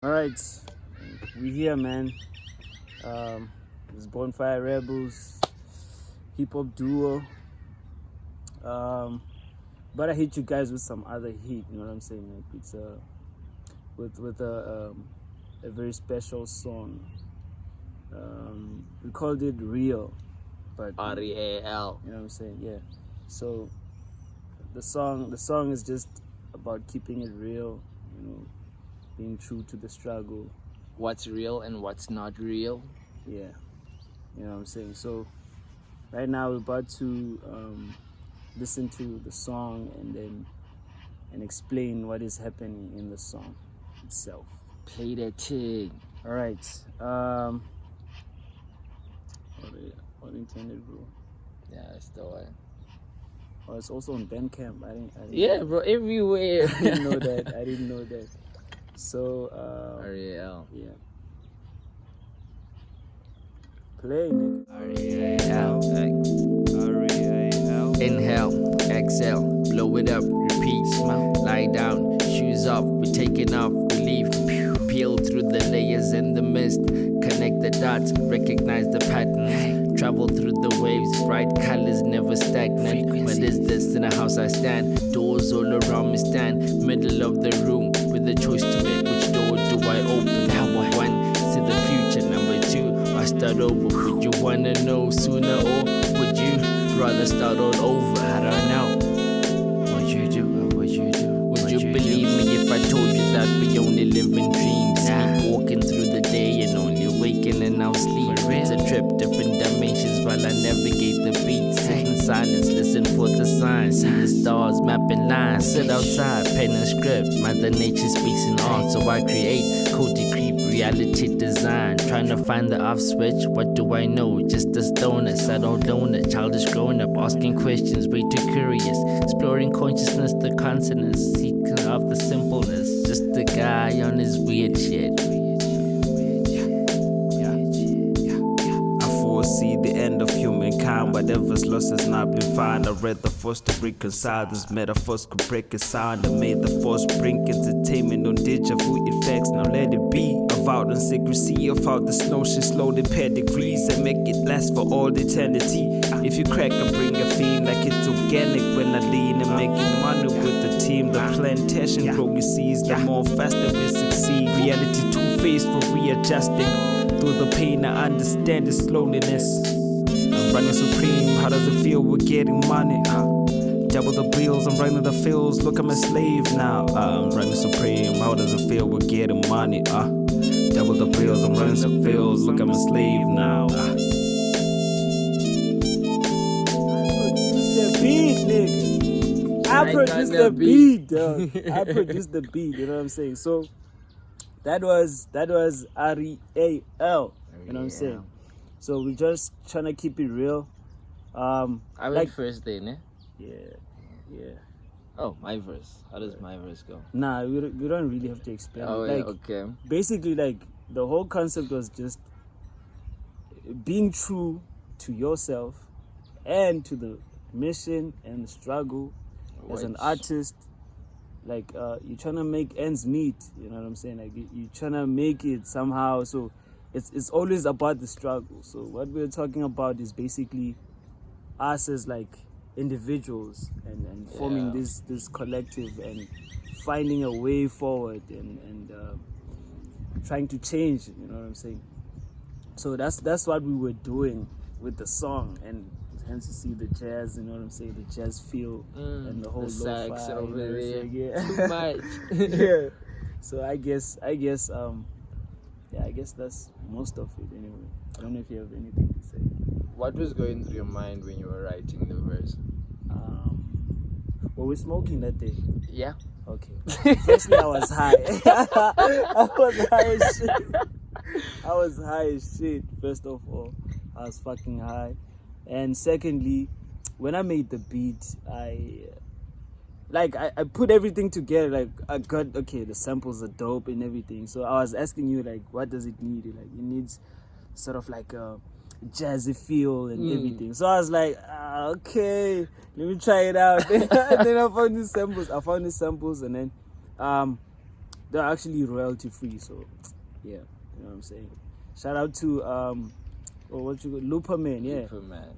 All right, we here, man. It's Bonfire Rebels, hip hop duo. But I hit you guys with some other heat. You know what I'm saying? Like it's with a very special song. We called it Real, but Real. you know what I'm saying? Yeah. So the song is just about keeping it real. You know, being true to the struggle. What's real and what's not real? Yeah, you know what I'm saying. So right now we're about to listen to the song and explain what is happening in the song itself. Play that thing. All right. What intended, bro? Yeah, that's the one. Oh, it's also on Bandcamp. I didn't Yeah, bro, everywhere. I didn't know that. I didn't know that. So Real. yeah. Play, nigga. Real. Inhale, exhale, blow it up, repeat, smile, lie down, shoes off, we're taking off, relief, peel through the layers in the mist, connect the dots, recognize the patterns, travel through the waves, bright colors never stagnant. What is this? In a house I stand, doors all around me stand, middle of the room with a choice to make. Which door do I open? Number one, see the future. Number two, I start over. Would you wanna know sooner or would you rather start all over? I don't know. What you do? Would you believe me if I told you that we only live in dreams? Sleep walking through the day and only waking and now sleep. It's a trip, different dimensions while I navigate the beats. Sit in silence, listen for the signs. See the stars, mapping lines. Sit outside, pen and script. Mother Nature speaks in art, so I create. Code decree, reality design. Trying to find the off switch. What do I know? Just a stoner, subtle donor. Childish grown up, asking questions, way too curious. Exploring consciousness, the consonants. Seeking of the simpleness. Just a guy on his weird shit. See the end of humankind, whatever's lost has not been found. I read the force to reconcile these metaphors could break a sound. I made the force bring entertainment on deja vu effects. Now let it be. Avowed on secrecy of how this notion slowly pedigrees and make it last for all eternity. If you crack a bring a theme like it's organic when I lean and making money with the team. The plantation growing seeds, the more faster we succeed. Reality two-faced for readjusting. Through the pain, I understand its loneliness. I'm running supreme. How does it feel? We're getting money. Double the bills. I'm running the fields. Look, I'm a slave now. I'm running supreme. How does it feel? We're getting money. Double the bills. I'm running the fields. Look, I'm a slave now. I produced the beat, dog. I produced the beat, you know what I'm saying? So that was Real. You know what I'm saying? So we're just trying to keep it real. I went first day, ne? Yeah. Oh, my verse. How does my verse go? Nah, we don't really have to explain. Oh, like, yeah, okay. Basically, like, the whole concept was just being true to yourself and to the mission and the struggle as an artist. Like, you're trying to make ends meet, you know what I'm saying? Like, you're trying to make it somehow. So it's always about the struggle. So what we're talking about is basically us as like individuals and forming this collective and finding a way forward and trying to change, you know what I'm saying? So that's what we were doing with the song, and hence you see the jazz, you know what I'm saying, the jazz feel and the whole the sax lo-fi, over there. yeah. Too much. Yeah. So I guess that's most of it anyway. I don't know if you have anything to say. What was going through your mind when you were writing the verse? Were we smoking that day? Yeah. Okay. Firstly, I was high. I was high as shit. First of all, I was fucking high. And secondly, when I made the beat, I put everything together. Like, I got, the samples are dope and everything. So I was asking you, like, what does it need? Like, it needs sort of like a jazzy feel and everything. So I was like, okay, let me try it out. And then I found these samples. And then they're actually royalty free. So yeah, you know what I'm saying. Shout out to Looperman, yeah.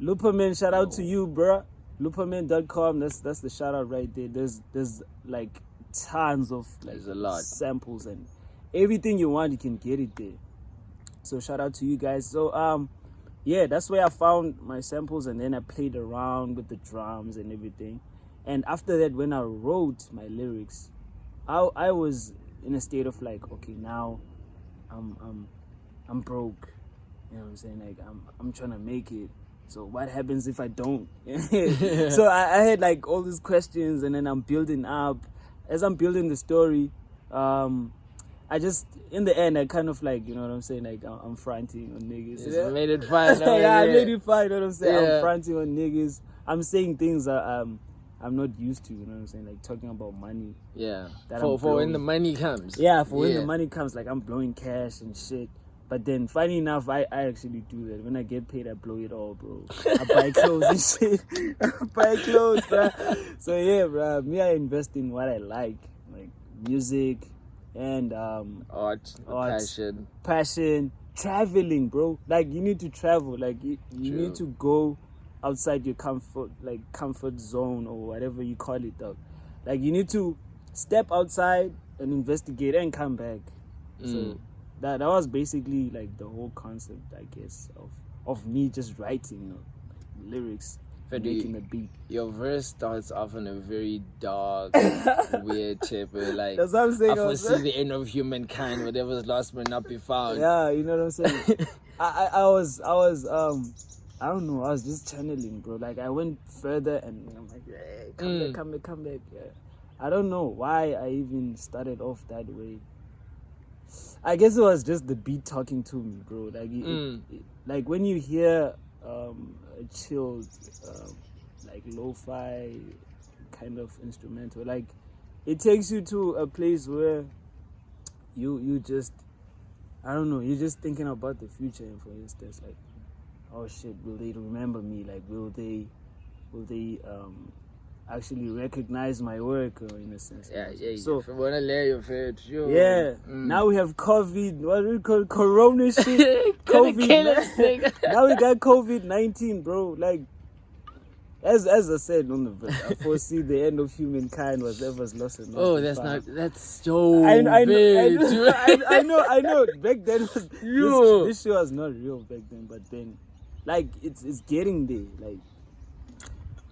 Looperman, shout out to you, bruh. Looperman.com, that's the shout out right there. There's like tons of like There's a lot. samples and everything you want, you can get it there. So shout out to you guys. So yeah, that's where I found my samples, and then I played around with the drums and everything. And after that, when I wrote my lyrics, I was in a state of like, okay, now I'm broke. You know what I'm saying? Like I'm trying to make it. So what happens if I don't? So I had like all these questions, and then I'm building up. As I'm building the story, I just, in the end, I kind of like, you know what I'm saying? Like I'm fronting on niggas. You made it fun. Yeah, I made it fun. You know what I'm saying? Yeah. I'm fronting on niggas. I'm saying things that I'm not used to. You know what I'm saying? Like talking about money. Yeah. That For I'm when blowing. the money comes. Yeah, for when Yeah. the money comes, like I'm blowing cash and shit. But then, funny enough, I actually do that. When I get paid, I blow it all, bro. I buy clothes and shit. I buy clothes, bro. So yeah, bro. Me, I invest in what I like music and Art, passion, traveling, bro. Like you need to travel. Like you need to go outside your comfort zone or whatever you call it, dog. Like you need to step outside and investigate and come back. So that was basically like the whole concept, I guess, of me just writing lyrics, making a beat. Your verse starts off on a very dark, weird tip where like, That's what I'm saying. I foresee the end of humankind, whatever's lost will not be found. Yeah, you know what I'm saying. I was I don't know, I was just channeling, bro. Like I went further and I'm like, hey, come back. Yeah. I don't know why I even started off that way. I guess it was just the beat talking to me, bro. Like, like when you hear a chilled, like lo-fi kind of instrumental, like it takes you to a place where you just, I don't know, you're just thinking about the future. And for instance, like, oh shit, will they remember me? Like, will they actually recognize my work, or in a sense? Yeah. So if you wanna lay your favorite, yeah. Now we have COVID. What do we call Corona shit? COVID. Man. Now we got COVID-19, bro. Like, as I said on the verse, I foresee the end of humankind, whatever's lost and Oh, found. that's so I big. know. Back then, this show was not real back then. But then, like, it's getting there. Like,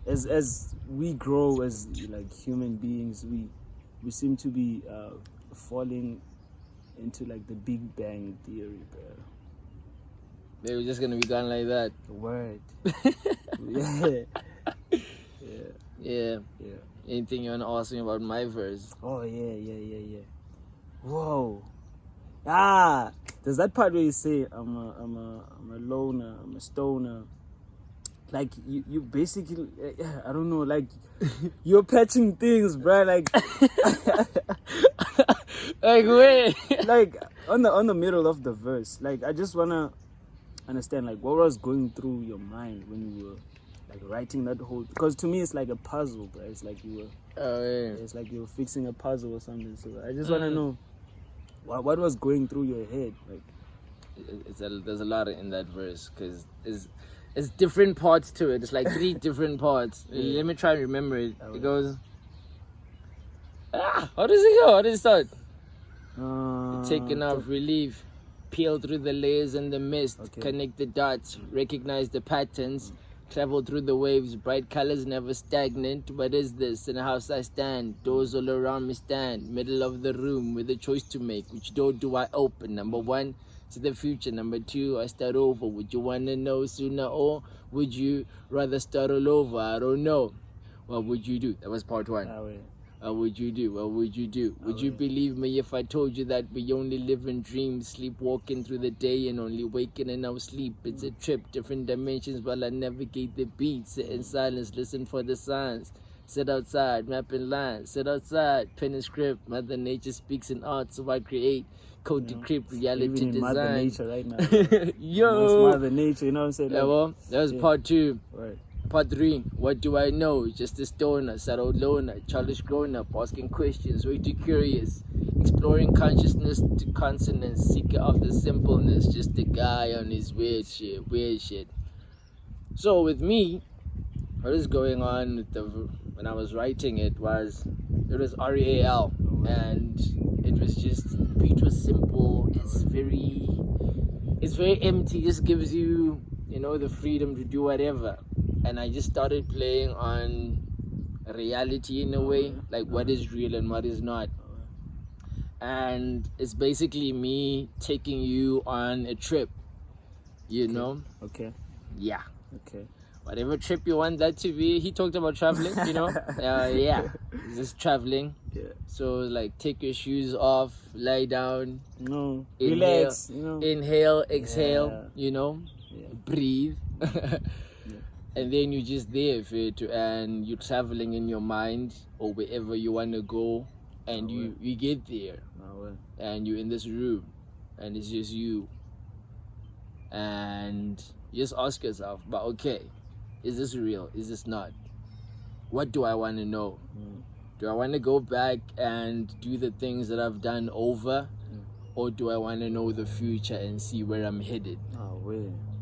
as we grow as like human beings, we seem to be falling into like the Big Bang theory, bro. They were just gonna be gone like that. The word. Yeah. Anything you wanna ask me about my verse? Oh yeah. Whoa. Ah, there's that part where you say I'm a loner, I'm a stoner. Like you basically, I don't know, like you're patching things, bro. Like, like wait, like on the middle of the verse. Like I just wanna understand, like, what was going through your mind when you were like writing that whole. Because to me, it's like a puzzle, bro. It's like you were. Oh yeah. It's like you were fixing a puzzle or something. So I just wanna know what was going through your head, like. There's a lot in that verse because it's different parts to it. It's like 3 different parts. Let me try and remember it. It goes, how does it go? How does it start? Taking off relief, peel through the layers and the mist, connect the dots, recognize the patterns, travel through the waves, bright colors never stagnant. What is this? In a house I stand, doors all around me stand, middle of the room with a choice to make. Which door do I open? Number 1, to the future. Number 2, I start over. Would you want to know sooner, or would you rather start all over? I don't know. What would you do? That was part 1. What would you do? What would you do? Would you believe me if I told you that we only live in dreams, sleepwalking through the day and only waking in our sleep? It's a trip, different dimensions while I navigate the beats. Sit in silence, listen for the signs. Sit outside, mapping lines. Sit outside, pen and script. Mother Nature speaks in art, so I create. Code decrypt, reality in design. Mother Nature right now. Yo! It's Mother Nature, you know what I'm saying? Yeah, well, that was part 2. Right. Part 3, what do I know? Just a stoner, settled loner, childish grown up, asking questions, way too curious, exploring consciousness to consonance, seeker of the simpleness, just a guy on his weird shit. So with me, what is going on with when I was writing it was REAL, and it was just, the beat was simple, it's very empty, just gives you, the freedom to do whatever. And I just started playing on reality in a way, like what is real and what is not. And it's basically me taking you on a trip, know? Okay. Yeah. Okay. Whatever trip you want that to be. He talked about traveling, yeah. Just traveling. Yeah. So like take your shoes off, lie down. No. Inhale, Relax, Inhale, exhale, Yeah. breathe. And then you're just there and you're traveling in your mind or wherever you want to go, and you get there, and you're in this room, and it's just you, and you just ask yourself, but okay, is this real? Is this not? What do I want to know? Do I want to go back and do the things that I've done over, or do I want to know the future and see where I'm headed?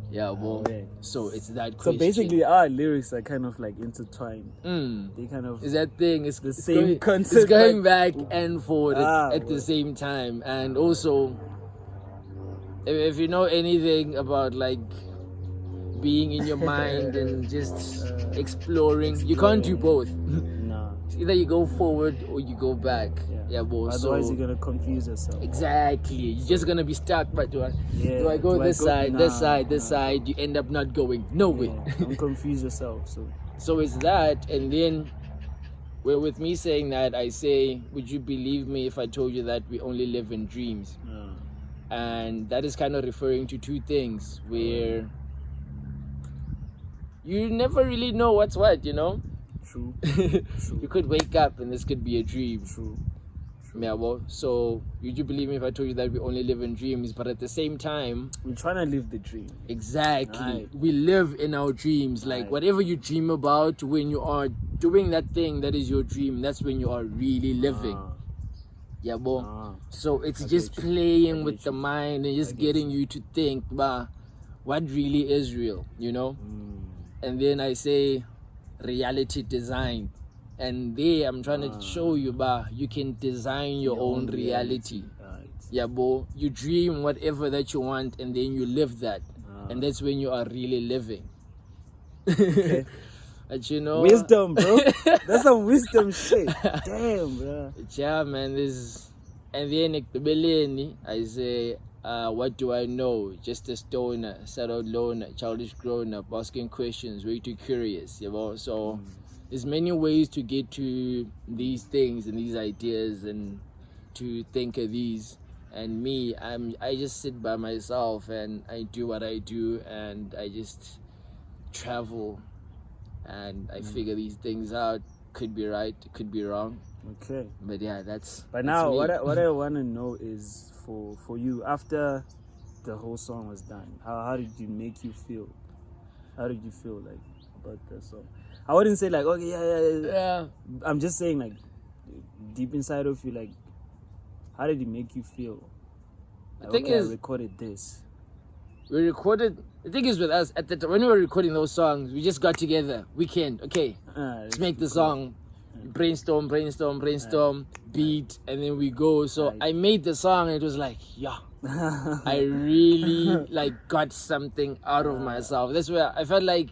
Yeah, well, so it's that question. So basically, our lyrics are kind of like intertwined. They kind of is that thing. It's the same concept. It's going back and forward at the same time. And also, if you know anything about like being in your mind and just exploring, you can't do both. Either you go forward or you go back. Yeah, but otherwise you're gonna confuse yourself. Exactly. You're just gonna be stuck. But do I go this side? You end up not going nowhere. Don't confuse yourself. So it's that, and then with me saying that, I say, would you believe me if I told you that we only live in dreams? And that is kind of referring to two things where you never really know what's what. True. You could wake up and this could be a dream. True. Yeah, well, so would you believe me if I told you that we only live in dreams? But at the same time, we're trying to live the dream. Exactly. Right. We live in our dreams. Like whatever you dream about, when you are doing that thing that is your dream, that's when you are really living. Yeah, well, so it's just playing with the mind and just getting you to think, what really is real, And then I say reality design. And there I'm trying to show you, you can design your own reality. Right. Yeah, bo. You dream whatever that you want, and then you live that. And that's when you are really living. Okay. But wisdom, bro. That's some wisdom shit. Damn, bro. Yeah, man. And then I say, what do I know? Just a stoner, settled loner, childish grown up, asking questions, way too curious. So there's many ways to get to these things and these ideas and to think of these. And me, I just sit by myself and I do what I do, and I just travel and I figure these things out. Could be right, could be wrong. Okay. But yeah, that's. But now, what I want to know is for you, after the whole song was done, how did you make you feel? How did you feel like about the song? I wouldn't say like, okay, yeah. I'm just saying like, deep inside of you, like, how did it make you feel? Like, the thing is, I recorded this. We recorded. The thing is with us when we were recording those songs, we just got together. Weekend, okay, let's make the song. Brainstorm, beat, and then we go. So I made the song, and it was like, I really like got something out of myself. That's where I felt like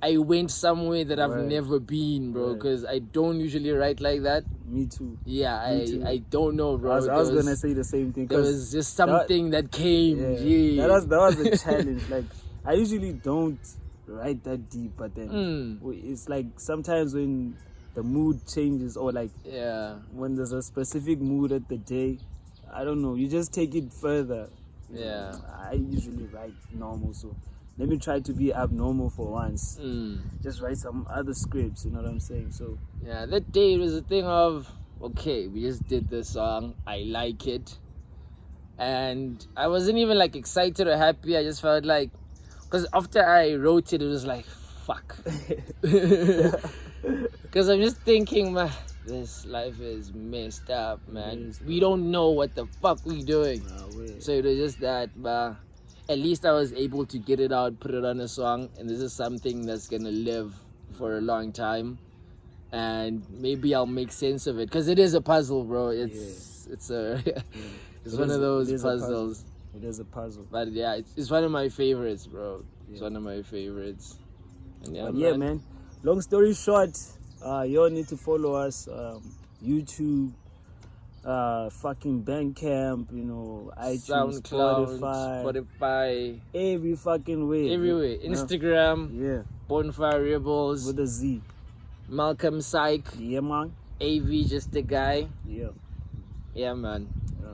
I went somewhere that I've never been, bro, because I don't usually write like that. Me too. Yeah, I don't know, bro. I was gonna say the same thing. There was just something that came. Yeah. That was a challenge. Like, I usually don't write that deep, but then it's like sometimes when the mood changes, or like when there's a specific mood at the day, I don't know, you just take it further. Yeah. I usually write normal, so let me try to be abnormal for once. Just write some other scripts, you know what I'm saying? So yeah, that day it was a thing of, okay, we just did this song, I like it, and I wasn't even like excited or happy. I just felt like, because after I wrote it, it was like, fuck. Because I'm just thinking, man, this life is messed up, man. We don't know what the fuck we doing. So it was just that, but at least I was able to get it out, put it on a song, and this is something that's gonna live for a long time. And maybe I'll make sense of it, because it is a puzzle, bro. It's one of those puzzles. It is a puzzle. But yeah, it's one of my favorites, bro. It's one of my favorites. And yeah, man. Long story short, you all need to follow us. YouTube, fucking Bandcamp, you know, iTunes, SoundCloud, Spotify, every fucking way. Everywhere. Instagram, yeah. Bonfire Rebelz, With a Z. Malcolm Psych, Yeah, man. AV, just a guy. Yeah. Yeah, man.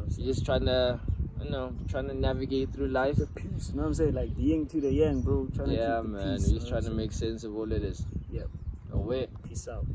So Just trying to navigate through life. the peace, you know what I'm saying? Like the yin to the yang, bro. Trying to keep the Man. peace, We're you just know trying to what I'm make sense of all of this. saying? Yep. No way. Peace out.